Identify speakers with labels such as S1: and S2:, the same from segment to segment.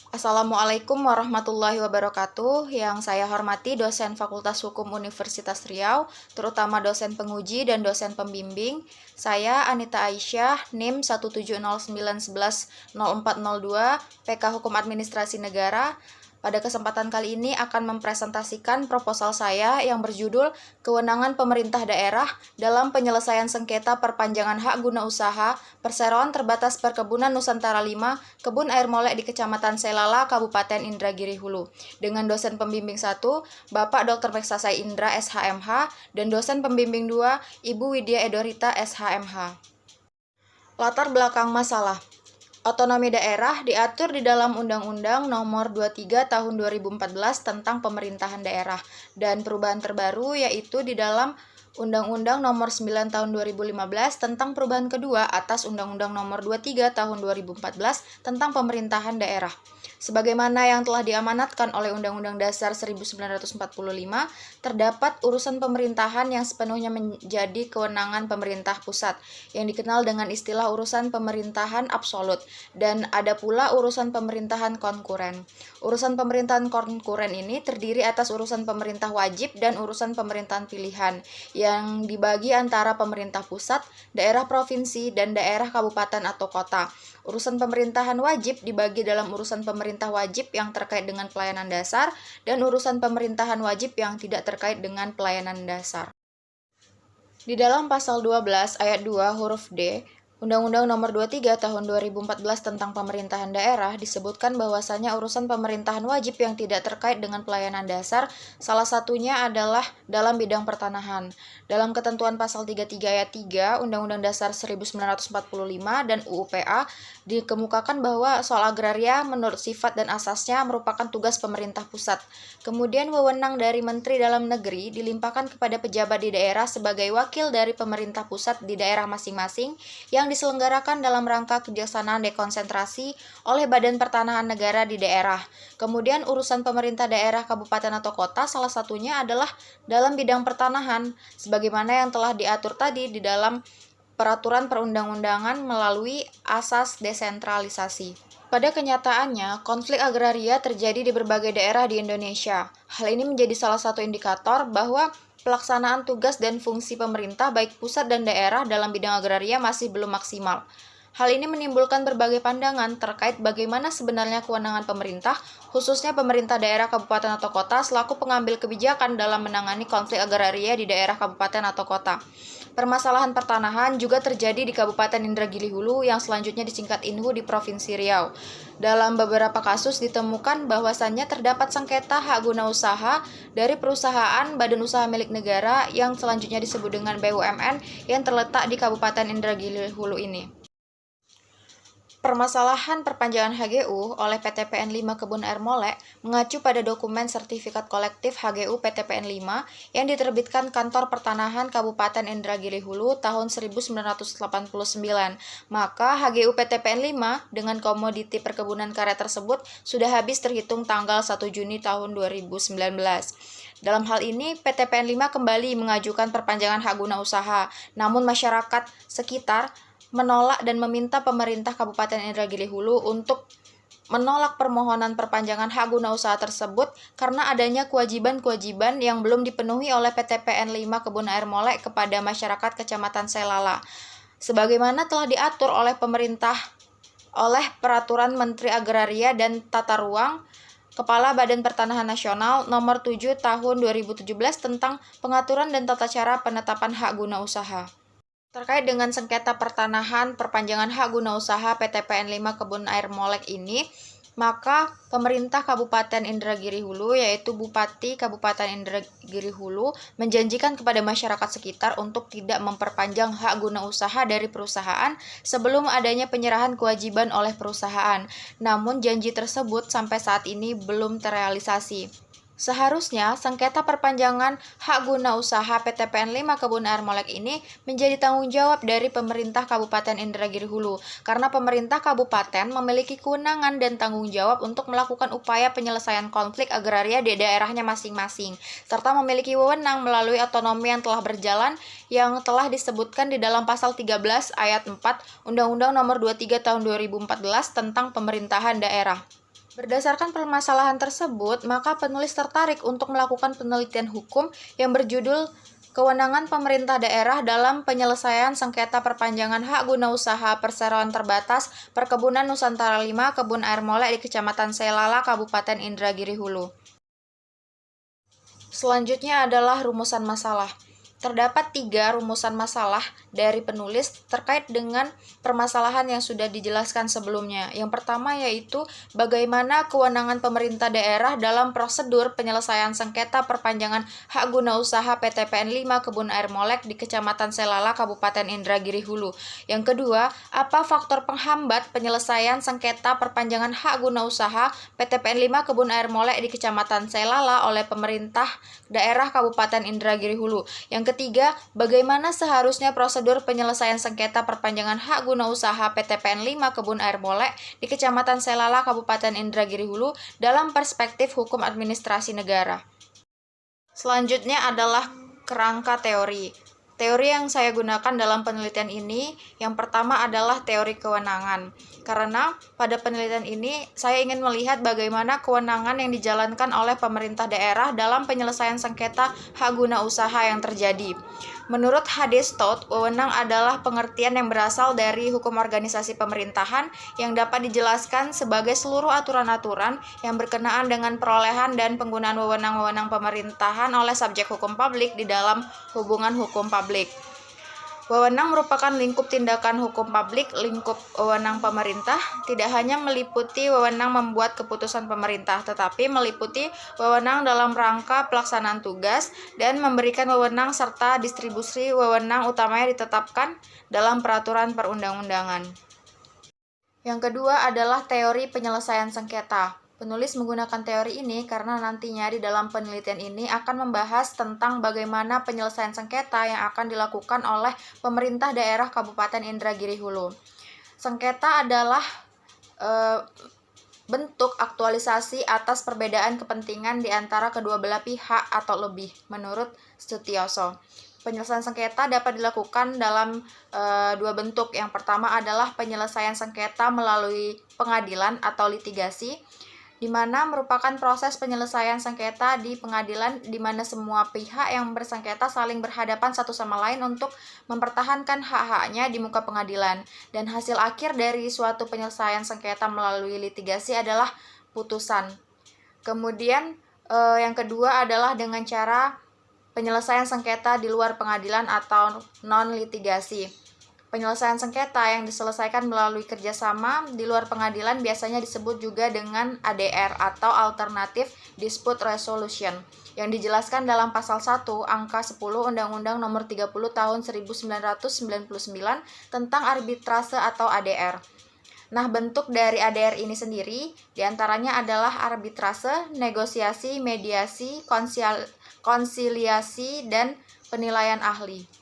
S1: Assalamualaikum warahmatullahi wabarakatuh. Yang saya hormati dosen Fakultas Hukum Universitas Riau, terutama dosen penguji dan dosen pembimbing. Saya Anita Aisyah, NIM 17091110402, PK Hukum Administrasi Negara. Pada kesempatan kali ini akan mempresentasikan proposal saya yang berjudul Kewenangan Pemerintah Daerah dalam Penyelesaian Sengketa Perpanjangan Hak Guna Usaha Perseroan Terbatas Perkebunan Nusantara 5, Kebun Air Molek di Kecamatan Selala, Kabupaten Indragiri Hulu. Dengan dosen pembimbing 1, Bapak Dr. Meksasai Indra, SHMH, dan dosen pembimbing 2, Ibu Widya Edorita, SHMH. Latar belakang masalah. Otonomi daerah diatur di dalam Undang-Undang Nomor 23 Tahun 2014 tentang Pemerintahan Daerah, dan perubahan terbaru yaitu di dalam Undang-Undang Nomor 9 Tahun 2015 tentang perubahan kedua atas Undang-Undang Nomor 23 Tahun 2014 tentang Pemerintahan Daerah. Sebagaimana yang telah diamanatkan oleh Undang-Undang Dasar 1945, terdapat urusan pemerintahan yang sepenuhnya menjadi kewenangan pemerintah pusat, yang dikenal dengan istilah urusan pemerintahan absolut, dan ada pula urusan pemerintahan konkuren. Urusan pemerintahan konkuren ini terdiri atas urusan pemerintah wajib dan urusan pemerintahan pilihan, yang dibagi antara pemerintah pusat, daerah provinsi, dan daerah kabupaten atau kota. Urusan pemerintahan wajib dibagi dalam urusan pemerintah wajib yang terkait dengan pelayanan dasar dan urusan pemerintahan wajib yang tidak terkait dengan pelayanan dasar. Di dalam pasal 12 ayat 2 huruf D, Undang-Undang Nomor 23 Tahun 2014 tentang Pemerintahan Daerah disebutkan bahwasanya urusan pemerintahan wajib yang tidak terkait dengan pelayanan dasar salah satunya adalah dalam bidang pertanahan. Dalam ketentuan pasal 33 ayat 3 Undang-Undang Dasar 1945 dan UU-PA dikemukakan bahwa soal agraria menurut sifat dan asasnya merupakan tugas pemerintah pusat. Kemudian wewenang dari Menteri Dalam Negeri dilimpahkan kepada pejabat di daerah sebagai wakil dari pemerintah pusat di daerah masing-masing yang diselenggarakan dalam rangka kebijaksanaan dekonsentrasi oleh Badan Pertanahan Negara di daerah. Kemudian urusan pemerintah daerah, kabupaten atau kota salah satunya adalah dalam bidang pertanahan, sebagaimana yang telah diatur tadi di dalam peraturan perundang-undangan melalui asas desentralisasi. Pada kenyataannya, konflik agraria terjadi di berbagai daerah di Indonesia. Hal ini menjadi salah satu indikator bahwa pelaksanaan tugas dan fungsi pemerintah baik pusat dan daerah dalam bidang agraria masih belum maksimal. Hal ini menimbulkan berbagai pandangan terkait bagaimana sebenarnya kewenangan pemerintah, khususnya pemerintah daerah, kabupaten atau kota selaku pengambil kebijakan dalam menangani konflik agraria di daerah, kabupaten atau kota. Permasalahan pertanahan juga terjadi di Kabupaten Indragiri Hulu yang selanjutnya disingkat INHU di Provinsi Riau. Dalam beberapa kasus ditemukan bahwasannya terdapat sengketa hak guna usaha dari perusahaan badan usaha milik negara yang selanjutnya disebut dengan BUMN yang terletak di Kabupaten Indragiri Hulu ini. Permasalahan perpanjangan HGU oleh PTPN 5 Kebun Air Molek mengacu pada dokumen sertifikat kolektif HGU PTPN 5 yang diterbitkan Kantor Pertanahan Kabupaten Indragiri Hulu tahun 1989. Maka HGU PTPN 5 dengan komoditi perkebunan karet tersebut sudah habis terhitung tanggal 1 Juni tahun 2019. Dalam hal ini, PTPN 5 kembali mengajukan perpanjangan hak guna usaha, namun masyarakat sekitar menolak dan meminta pemerintah Kabupaten Indragiri Hulu untuk menolak permohonan perpanjangan hak guna usaha tersebut karena adanya kewajiban-kewajiban yang belum dipenuhi oleh PTPN 5 Kebun Air Molek kepada masyarakat Kecamatan Selala. Sebagaimana telah diatur oleh pemerintah oleh Peraturan Menteri Agraria dan Tata Ruang Kepala Badan Pertanahan Nasional Nomor 7 Tahun 2017 tentang pengaturan dan tata cara penetapan hak guna usaha. Terkait dengan sengketa pertanahan perpanjangan hak guna usaha PTPN 5 Kebun Air Molek ini, maka pemerintah Kabupaten Indragiri Hulu yaitu Bupati Kabupaten Indragiri Hulu menjanjikan kepada masyarakat sekitar untuk tidak memperpanjang hak guna usaha dari perusahaan sebelum adanya penyerahan kewajiban oleh perusahaan. Namun janji tersebut sampai saat ini belum terrealisasi. Seharusnya sengketa perpanjangan hak guna usaha PTPN 5 Kebun Air Molek ini menjadi tanggung jawab dari pemerintah Kabupaten Indragiri Hulu karena pemerintah kabupaten memiliki kewenangan dan tanggung jawab untuk melakukan upaya penyelesaian konflik agraria di daerahnya masing-masing serta memiliki wewenang melalui otonomi yang telah berjalan yang telah disebutkan di dalam pasal 13 ayat 4 Undang-Undang Nomor 23 Tahun 2014 tentang Pemerintahan Daerah. Berdasarkan permasalahan tersebut, maka penulis tertarik untuk melakukan penelitian hukum yang berjudul Kewenangan Pemerintah Daerah dalam Penyelesaian Sengketa Perpanjangan Hak Guna Usaha Perseroan Terbatas Perkebunan Nusantara 5 Kebun Air Molek di Kecamatan Selala, Kabupaten Indragiri Hulu. Selanjutnya adalah rumusan masalah. Terdapat 3 rumusan masalah dari penulis terkait dengan permasalahan yang sudah dijelaskan sebelumnya. Yang pertama yaitu bagaimana kewenangan pemerintah daerah dalam prosedur penyelesaian sengketa perpanjangan hak guna usaha PTPN 5 Kebun Air Molek di Kecamatan Selala, Kabupaten Indragiri Hulu. Yang kedua, apa faktor penghambat penyelesaian sengketa perpanjangan hak guna usaha PTPN 5 Kebun Air Molek di Kecamatan Selala oleh pemerintah daerah Kabupaten Indragiri Hulu. Yang ketiga, bagaimana seharusnya prosedur penyelesaian sengketa perpanjangan hak guna usaha PTPN 5 Kebun Air Molek di Kecamatan Selala, Kabupaten Indragiri Hulu dalam perspektif hukum administrasi negara. Selanjutnya adalah kerangka teori. Teori yang saya gunakan dalam penelitian ini, yang pertama adalah teori kewenangan. Karena pada penelitian ini, saya ingin melihat bagaimana kewenangan yang dijalankan oleh pemerintah daerah dalam penyelesaian sengketa hak guna usaha yang terjadi. Menurut H.D. Stout, wewenang adalah pengertian yang berasal dari hukum organisasi pemerintahan yang dapat dijelaskan sebagai seluruh aturan-aturan yang berkenaan dengan perolehan dan penggunaan wewenang-wewenang pemerintahan oleh subjek hukum publik di dalam hubungan hukum publik. Wewenang merupakan lingkup tindakan hukum publik, lingkup wewenang pemerintah, tidak hanya meliputi wewenang membuat keputusan pemerintah, tetapi meliputi wewenang dalam rangka pelaksanaan tugas dan memberikan wewenang serta distribusi wewenang utamanya ditetapkan dalam peraturan perundang-undangan. Yang kedua adalah teori penyelesaian sengketa. Penulis menggunakan teori ini karena nantinya di dalam penelitian ini akan membahas tentang bagaimana penyelesaian sengketa yang akan dilakukan oleh pemerintah daerah Kabupaten Indragiri Hulu. Sengketa adalah bentuk aktualisasi atas perbedaan kepentingan di antara kedua belah pihak atau lebih, menurut Sutioso. Penyelesaian sengketa dapat dilakukan dalam 2 bentuk. Yang pertama adalah penyelesaian sengketa melalui pengadilan atau litigasi, di mana merupakan proses penyelesaian sengketa di pengadilan di mana semua pihak yang bersengketa saling berhadapan satu sama lain untuk mempertahankan hak-haknya di muka pengadilan. Dan hasil akhir dari suatu penyelesaian sengketa melalui litigasi adalah putusan. Kemudian yang kedua adalah dengan cara penyelesaian sengketa di luar pengadilan atau non-litigasi. Penyelesaian sengketa yang diselesaikan melalui kerjasama di luar pengadilan biasanya disebut juga dengan ADR atau Alternative Dispute Resolution yang dijelaskan dalam pasal 1 angka 10 Undang-Undang Nomor 30 Tahun 1999 tentang arbitrase atau ADR. Nah, bentuk dari ADR ini sendiri diantaranya adalah arbitrase, negosiasi, mediasi, konsiliasi, dan penilaian ahli.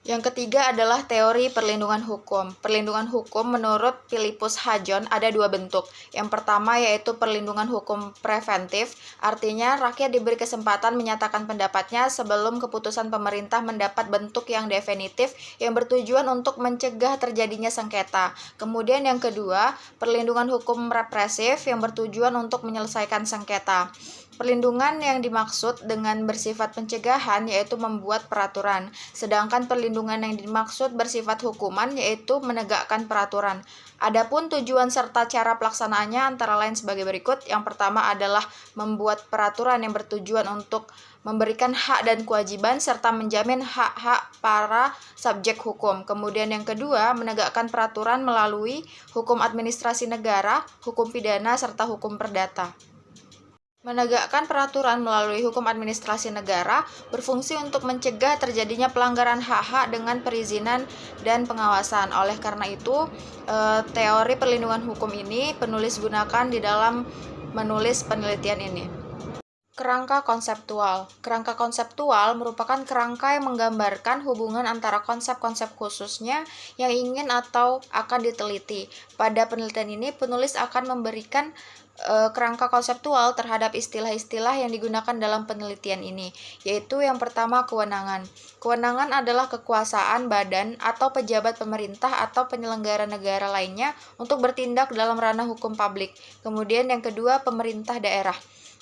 S1: Yang ketiga adalah teori perlindungan hukum. Perlindungan hukum menurut Philippus Hajon ada 2 bentuk. Yang pertama yaitu perlindungan hukum preventif, artinya rakyat diberi kesempatan menyatakan pendapatnya sebelum keputusan pemerintah mendapat bentuk yang definitif yang bertujuan untuk mencegah terjadinya sengketa. Kemudian yang kedua, perlindungan hukum represif yang bertujuan untuk menyelesaikan sengketa. Perlindungan yang dimaksud dengan bersifat pencegahan yaitu membuat peraturan, sedangkan perlindungan yang dimaksud bersifat hukuman yaitu menegakkan peraturan. Adapun tujuan serta cara pelaksanaannya antara lain sebagai berikut. Yang pertama adalah membuat peraturan yang bertujuan untuk memberikan hak dan kewajiban serta menjamin hak-hak para subjek hukum. Kemudian yang kedua, menegakkan peraturan melalui hukum administrasi negara, hukum pidana, serta hukum perdata. Menegakkan peraturan melalui hukum administrasi negara berfungsi untuk mencegah terjadinya pelanggaran hak-hak dengan perizinan dan pengawasan. Oleh karena itu, teori perlindungan hukum ini penulis gunakan di dalam menulis penelitian ini. Kerangka konseptual. Kerangka konseptual merupakan kerangka yang menggambarkan hubungan antara konsep-konsep khususnya yang ingin atau akan diteliti. Pada penelitian ini, penulis akan memberikan kerangka konseptual terhadap istilah-istilah yang digunakan dalam penelitian ini, yaitu yang pertama kewenangan. Kewenangan adalah kekuasaan badan atau pejabat pemerintah atau penyelenggara negara lainnya untuk bertindak dalam ranah hukum publik. Kemudian yang kedua, pemerintah daerah.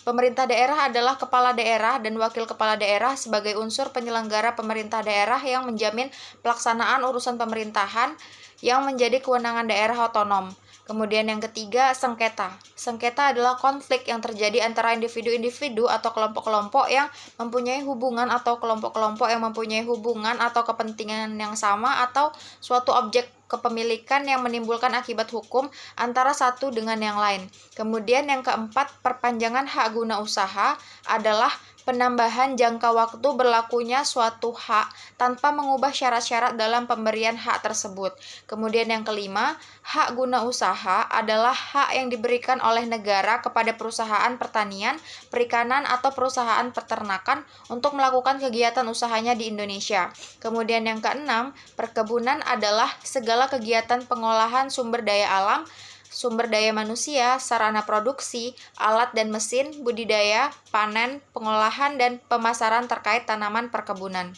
S1: Pemerintah daerah adalah kepala daerah dan wakil kepala daerah sebagai unsur penyelenggara pemerintah daerah yang menjamin pelaksanaan urusan pemerintahan yang menjadi kewenangan daerah otonom. Kemudian yang ketiga, sengketa. Sengketa adalah konflik yang terjadi antara individu-individu atau kelompok-kelompok yang mempunyai hubungan atau kelompok-kelompok yang mempunyai hubungan atau kepentingan yang sama atau suatu objek kepemilikan yang menimbulkan akibat hukum antara satu dengan yang lain. Kemudian yang keempat, perpanjangan hak guna usaha adalah penambahan jangka waktu berlakunya suatu hak tanpa mengubah syarat-syarat dalam pemberian hak tersebut. Kemudian yang kelima, hak guna usaha adalah hak yang diberikan oleh negara kepada perusahaan pertanian, perikanan, atau perusahaan peternakan untuk melakukan kegiatan usahanya di Indonesia. Kemudian yang keenam, perkebunan adalah segala kegiatan pengolahan sumber daya alam, sumber daya manusia, sarana produksi, alat dan mesin, budidaya, panen, pengolahan, dan pemasaran terkait tanaman perkebunan.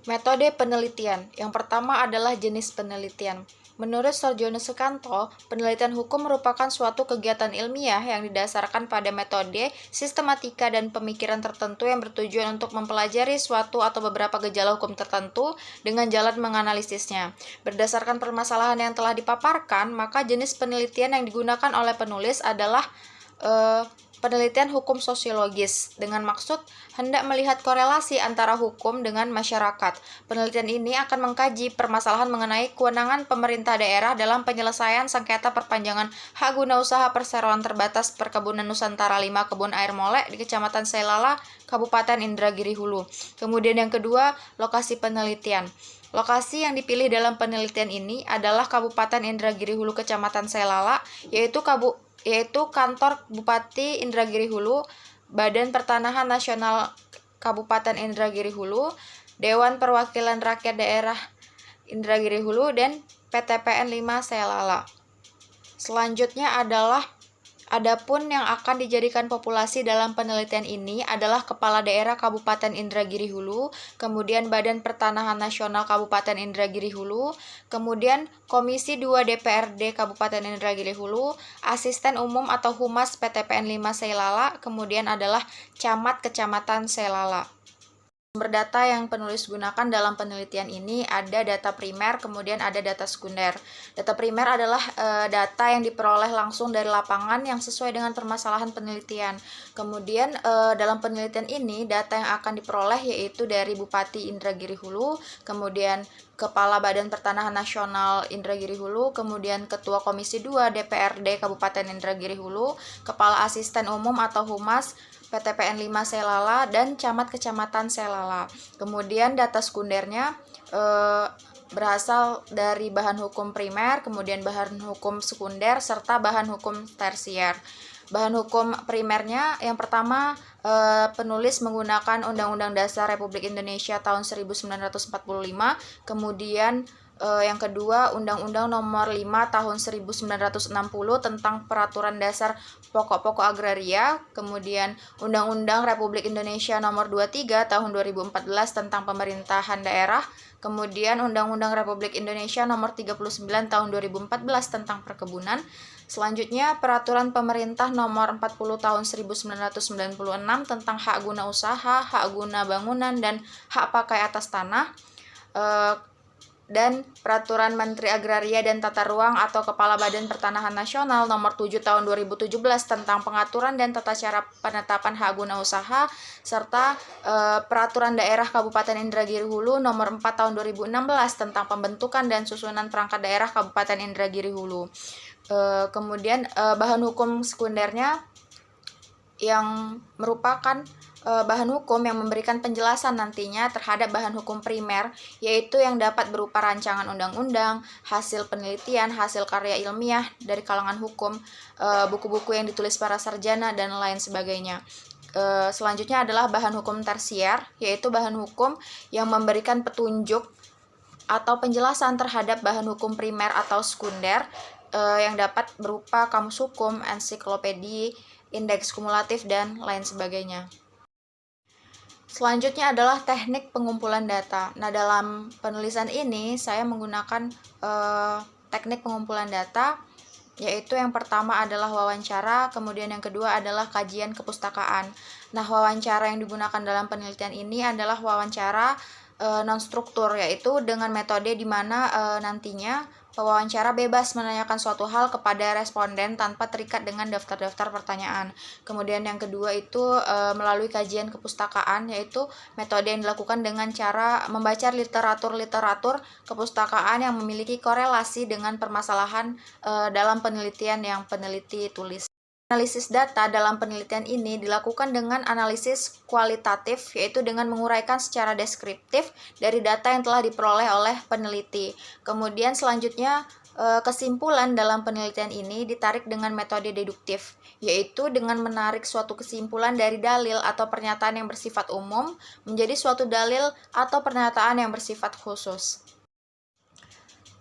S1: Metode penelitian. Yang pertama adalah jenis penelitian. Menurut Sarjono Sukanto, penelitian hukum merupakan suatu kegiatan ilmiah yang didasarkan pada metode, sistematika, dan pemikiran tertentu yang bertujuan untuk mempelajari suatu atau beberapa gejala hukum tertentu dengan jalan menganalisisnya. Berdasarkan permasalahan yang telah dipaparkan, maka jenis penelitian yang digunakan oleh penulis adalah penelitian hukum sosiologis dengan maksud hendak melihat korelasi antara hukum dengan masyarakat. Penelitian ini akan mengkaji permasalahan mengenai kewenangan pemerintah daerah dalam penyelesaian sengketa perpanjangan hak guna usaha perseroan terbatas Perkebunan Nusantara 5 Kebun Air Molek di Kecamatan Selala, Kabupaten Indragiri Hulu. Kemudian yang kedua, lokasi penelitian. Lokasi yang dipilih dalam penelitian ini adalah Kabupaten Indragiri Hulu, Kecamatan Selala, yaitu kantor Bupati Indragiri Hulu, Badan Pertanahan Nasional Kabupaten Indragiri Hulu, Dewan Perwakilan Rakyat Daerah Indragiri Hulu, dan PTPN 5 Selala. Selanjutnya adalah adapun yang akan dijadikan populasi dalam penelitian ini adalah Kepala Daerah Kabupaten Indragiri Hulu, kemudian Badan Pertanahan Nasional Kabupaten Indragiri Hulu, kemudian Komisi 2 DPRD Kabupaten Indragiri Hulu, Asisten Umum atau Humas PTPN 5 Selala, kemudian adalah Camat Kecamatan Selala. Sumber data yang penulis gunakan dalam penelitian ini ada data primer, kemudian ada data sekunder. Data primer adalah data yang diperoleh langsung dari lapangan yang sesuai dengan permasalahan penelitian. Kemudian dalam penelitian ini data yang akan diperoleh yaitu dari Bupati Indragiri Hulu, kemudian Kepala Badan Pertanahan Nasional Indragiri Hulu, kemudian Ketua Komisi 2 DPRD Kabupaten Indragiri Hulu, Kepala Asisten Umum atau Humas PTPN 5 Selala, dan Camat Kecamatan Selala. Kemudian data sekundernya berasal dari bahan hukum primer, kemudian bahan hukum sekunder, serta bahan hukum tersier. Bahan hukum primernya yang pertama, penulis menggunakan Undang-Undang Dasar Republik Indonesia tahun 1945, kemudian yang kedua, Undang-Undang Nomor 5 Tahun 1960 tentang Peraturan Dasar Pokok-pokok Agraria, kemudian Undang-Undang Republik Indonesia Nomor 23 Tahun 2014 tentang Pemerintahan Daerah, kemudian Undang-Undang Republik Indonesia Nomor 39 Tahun 2014 tentang Perkebunan. Selanjutnya, Peraturan Pemerintah Nomor 40 Tahun 1996 tentang hak guna usaha, hak guna bangunan, dan hak pakai atas tanah, dan Peraturan Menteri Agraria dan Tata Ruang atau Kepala Badan Pertanahan Nasional Nomor 7 Tahun 2017 tentang pengaturan dan tata cara penetapan hak guna usaha, serta Peraturan Daerah Kabupaten Indragiri Hulu Nomor 4 Tahun 2016 tentang pembentukan dan susunan perangkat daerah Kabupaten Indragiri Hulu. Kemudian bahan hukum sekundernya yang merupakan bahan hukum yang memberikan penjelasan nantinya terhadap bahan hukum primer, yaitu yang dapat berupa rancangan undang-undang, hasil penelitian, hasil karya ilmiah dari kalangan hukum, buku-buku yang ditulis para sarjana, dan lain sebagainya. Selanjutnya adalah bahan hukum tersier, yaitu bahan hukum yang memberikan petunjuk atau penjelasan terhadap bahan hukum primer atau sekunder, yang dapat berupa kamus hukum, ensiklopedi, indeks kumulatif, dan lain sebagainya. Selanjutnya adalah teknik pengumpulan data. Nah, dalam penulisan ini saya menggunakan teknik pengumpulan data, yaitu yang pertama adalah wawancara, kemudian yang kedua adalah kajian kepustakaan. Nah, wawancara yang digunakan dalam penelitian ini adalah wawancara non-struktur, yaitu dengan metode di mana nantinya pewawancara bebas menanyakan suatu hal kepada responden tanpa terikat dengan daftar-daftar pertanyaan. Kemudian yang kedua itu melalui kajian kepustakaan, yaitu metode yang dilakukan dengan cara membaca literatur-literatur kepustakaan yang memiliki korelasi dengan permasalahan dalam penelitian yang peneliti tulis. Analisis data dalam penelitian ini dilakukan dengan analisis kualitatif, yaitu dengan menguraikan secara deskriptif dari data yang telah diperoleh oleh peneliti. Kemudian selanjutnya kesimpulan dalam penelitian ini ditarik dengan metode deduktif, yaitu dengan menarik suatu kesimpulan dari dalil atau pernyataan yang bersifat umum menjadi suatu dalil atau pernyataan yang bersifat khusus.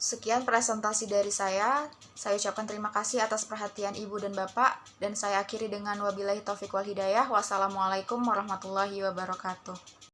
S1: Sekian presentasi dari saya. Saya ucapkan terima kasih atas perhatian Ibu dan Bapak, dan saya akhiri dengan wabillahi taufiq wal hidayah. Wassalamualaikum warahmatullahi wabarakatuh.